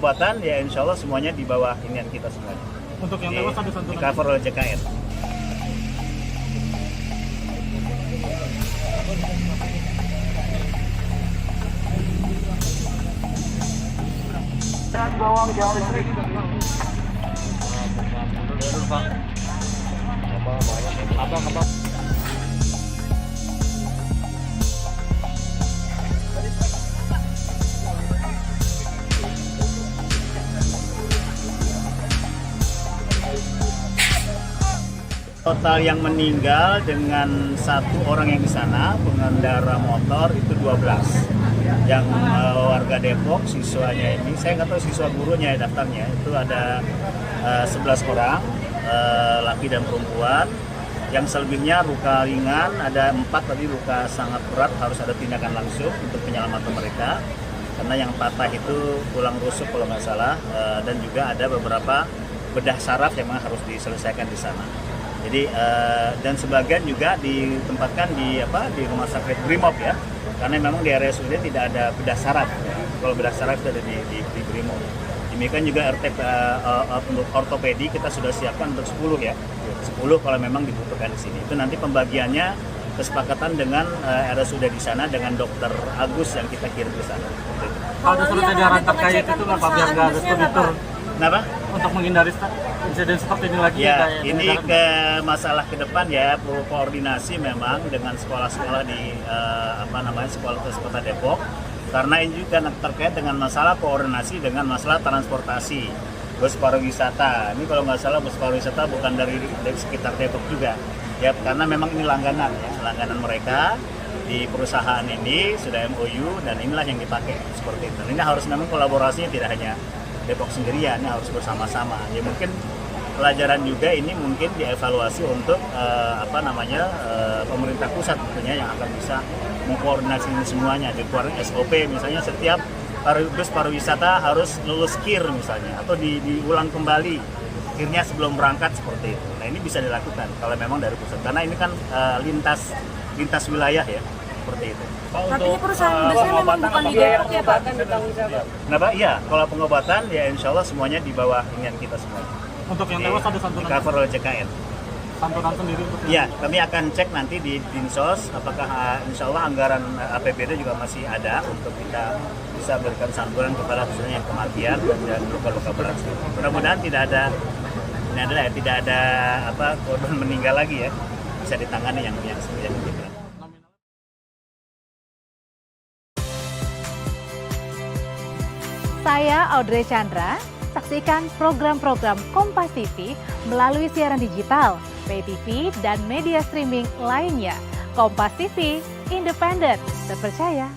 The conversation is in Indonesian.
pengobatan ya insya Allah semuanya di bawah inian kita semuanya. Untuk yang tewas ada santunan di cover oleh JKN. Bawang jauh listrik. Abang. Total yang meninggal dengan satu orang yang di sana, pengendara motor itu 12. Yang warga Depok, siswanya ini, saya nggak tahu siswa gurunya ya daftarnya, itu ada 11 orang, laki dan perempuan. Yang selebihnya luka ringan, ada 4 tadi luka sangat berat, harus ada tindakan langsung untuk penyelamatan mereka. Karena yang patah itu tulang rusuk kalau nggak salah, dan juga ada beberapa bedah saraf yang memang harus diselesaikan di sana. Jadi dan sebagian juga ditempatkan di rumah sakit Brimob ya, karena memang di RSUD tidak ada bedah saraf. Kalau bedah saraf itu ada di Brimob. Demikian juga untuk ortopedi kita sudah siapkan untuk 10 ya, 10 kalau memang dibutuhkan di sini. Itu nanti pembagiannya kesepakatan dengan RSUD di sana dengan Dokter Agus yang kita kirim ke sana. Kalau ada surat edaran terkait itu nggak Pak, biar nggak ada studi-tur. Kenapa? Untuk menghindari insiden seperti ini lagi ya, ini ke masalah ke depan ya, perlu koordinasi memang dengan sekolah-sekolah di sekolah Kota Depok, karena ini juga terkait dengan masalah koordinasi dengan masalah transportasi bus pariwisata. Ini kalau nggak salah bus pariwisata bukan dari sekitar Depok juga ya, karena memang ini langganan ya, langganan mereka di perusahaan ini sudah MOU dan inilah yang dipakai seperti itu. Ini harus memang kolaborasinya tidak hanya Depok sendirian, harus bersama-sama. Ya mungkin pelajaran juga ini mungkin dievaluasi untuk pemerintah pusat tentunya yang akan bisa mengkoordinasi ini semuanya. Dikeluarkan SOP misalnya setiap bus pariwisata harus lulus KIR misalnya, atau diulang kembali KIR-nya sebelum berangkat seperti itu. Nah ini bisa dilakukan kalau memang dari pusat, karena ini kan lintas wilayah ya, seperti itu. Tapi ini perusahaan busnya memang bukan di Depok ya Pak? Kenapa? Iya, kalau pengobatan ya insya Allah semuanya di bawah inian kita semuanya. Untuk yang tewas ada santunan. Di cover oleh JKN. Santunan sendiri untuk Iya, kami akan cek nanti di Dinsos apakah insya Allah anggaran APBD juga masih ada untuk kita bisa berikan santunan kepada khususnya yang kematian dan luka-luka berat. Mudah-mudahan tidak ada korban meninggal lagi ya, bisa ditangani yang lebih berat. Saya Audrey Chandra, saksikan program-program Kompas TV melalui siaran digital, pay TV, dan media streaming lainnya. Kompas TV, independen, terpercaya.